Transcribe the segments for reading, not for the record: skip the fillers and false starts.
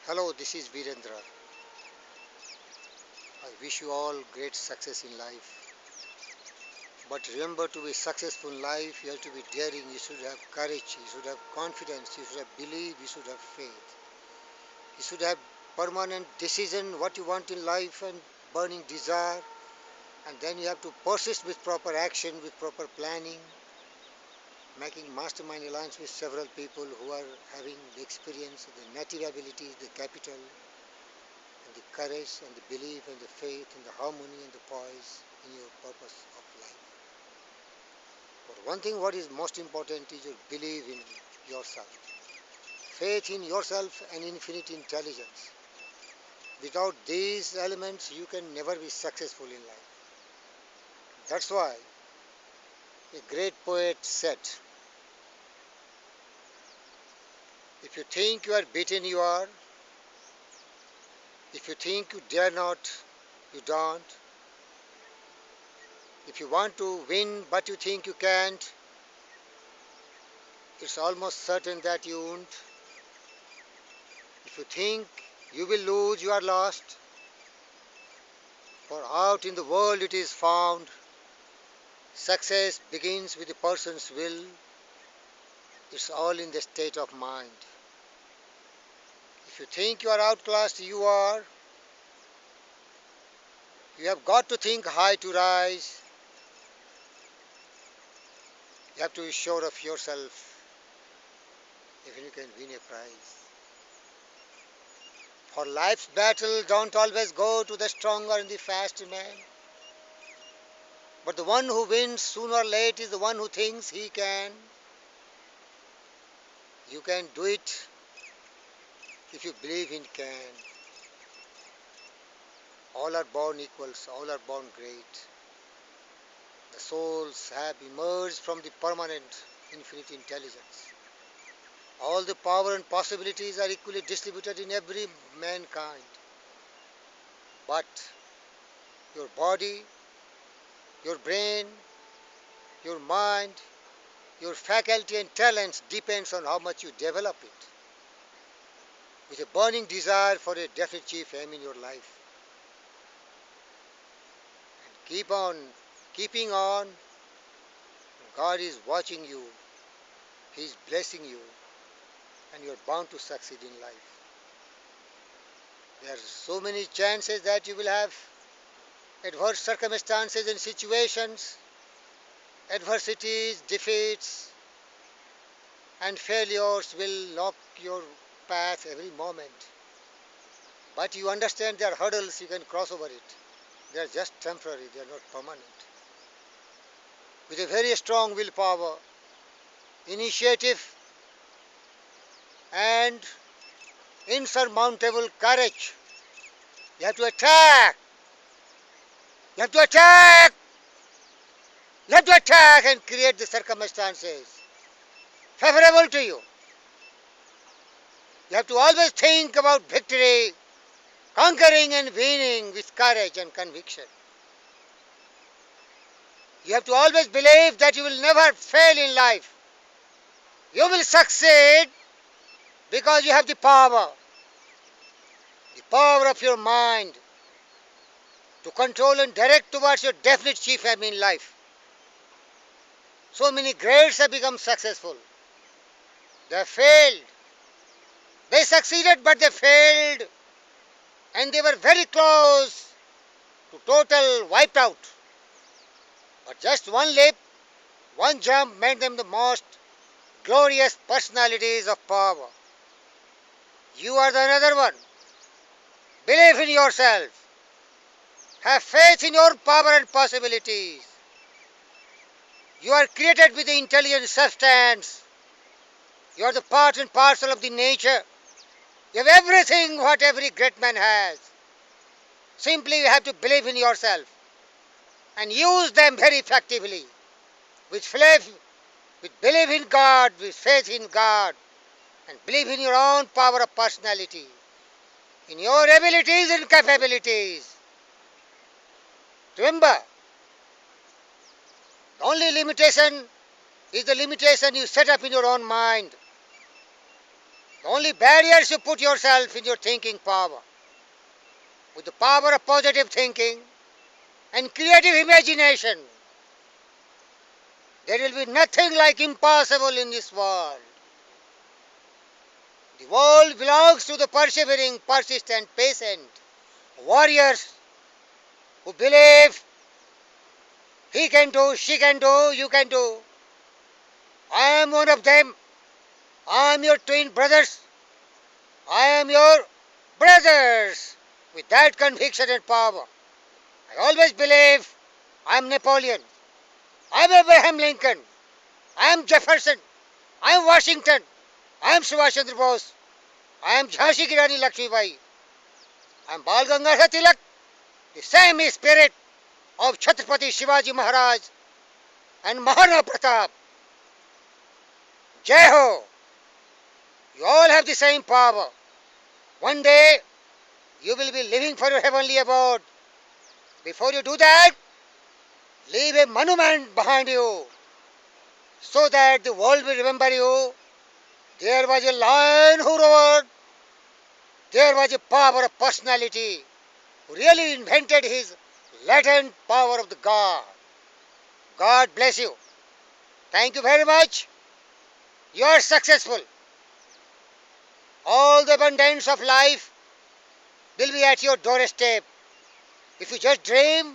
Hello, this is Virendra. I wish you all great success in life. But remember, to be successful in life, you have to be daring, you should have courage, you should have confidence, you should have belief, you should have faith. You should have permanent decision what you want in life and burning desire. And then you have to persist with proper action, with proper planning, making mastermind alliance with several people who are having the experience, the native abilities, the capital, and the courage and the belief and the faith and the harmony and the poise in your purpose of life. But one thing what is most important is your belief in yourself. Faith in yourself and infinite intelligence. Without these elements you can never be successful in life. That's why a great poet said, if you think you are beaten you are, if you think you dare not, you don't. If you want to win but you think you can't, it's almost certain that you won't. If you think you will lose, you are lost. For out in the world it is found, success begins with the person's will. It's all in the state of mind. If you think you are outclassed, you are. You have got to think high to rise. You have to be sure of yourself, even you can win a prize. For life's battle don't always go to the stronger and the faster man. But the one who wins sooner or late is the one who thinks he can. You can do it if you believe in can. All are born equals, all are born great. The souls have emerged from the permanent infinite intelligence. All the power and possibilities are equally distributed in every mankind. But your body, your brain, your mind, your faculty and talents depends on how much you develop it. With a burning desire for a definite chief aim in your life. And keeping on. God is watching you. He is blessing you. And you are bound to succeed in life. There are so many chances that you will have adverse circumstances and situations, adversities, defeats, and failures will knock your path every moment. But you understand there are hurdles, you can cross over it. They are just temporary, they are not permanent. With a very strong willpower, initiative, and insurmountable courage, you have to attack. You have to attack. You have to attack and create the circumstances favorable to you. You have to always think about victory, conquering and winning with courage and conviction. You have to always believe that you will never fail in life. You will succeed because you have the power of your mind to control and direct towards your definite chief aim in life. So many greats have become successful. They have failed. They succeeded but they failed. And they were very close to total wiped out. But just one leap, one jump made them the most glorious personalities of power. You are the another one. Believe in yourself. Have faith in your power and possibilities. You are created with the intelligent substance. You are the part and parcel of the nature. You have everything what every great man has. Simply you have to believe in yourself and use them very effectively. With belief in God, with faith in God, and believe in your own power of personality, in your abilities and capabilities. Remember, the only limitation is the limitation you set up in your own mind. The only barriers you put yourself in your thinking power. With the power of positive thinking and creative imagination, there will be nothing like impossible in this world. The world belongs to the persevering, persistent, patient warriors who believe he can do, she can do, you can do. I am one of them. I am your twin brothers. I am your brothers. With that conviction and power, I always believe I am Napoleon. I am Abraham Lincoln. I am Jefferson. I am Washington. I am Subhash Chandra Bose. I am Jhansi Ki Rani Lakshmibai. I am Bal Gangadhar Tilak. The same spirit of Chhatrapati Shivaji Maharaj and Maharana Pratap. Jai Ho! You all have the same power. One day you will be living for your heavenly abode. Before you do that, leave a monument behind you so that the world will remember you. There was a lion who roared. There was a power of personality who really invented his latent power of the God. God bless you. Thank you very much. You are successful. All the abundance of life will be at your doorstep. If you just dream,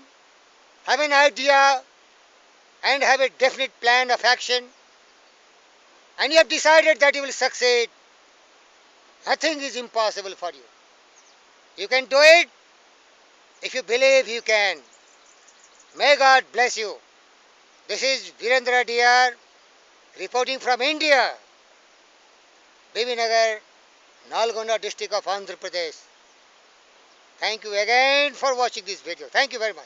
have an idea, and have a definite plan of action, and you have decided that you will succeed, nothing is impossible for you. You can do it if you believe you can. May God bless you. This is Virendra Dr. reporting from India, Bibinagar, Nalgonda district of Andhra Pradesh. Thank you again for watching this video. Thank you very much.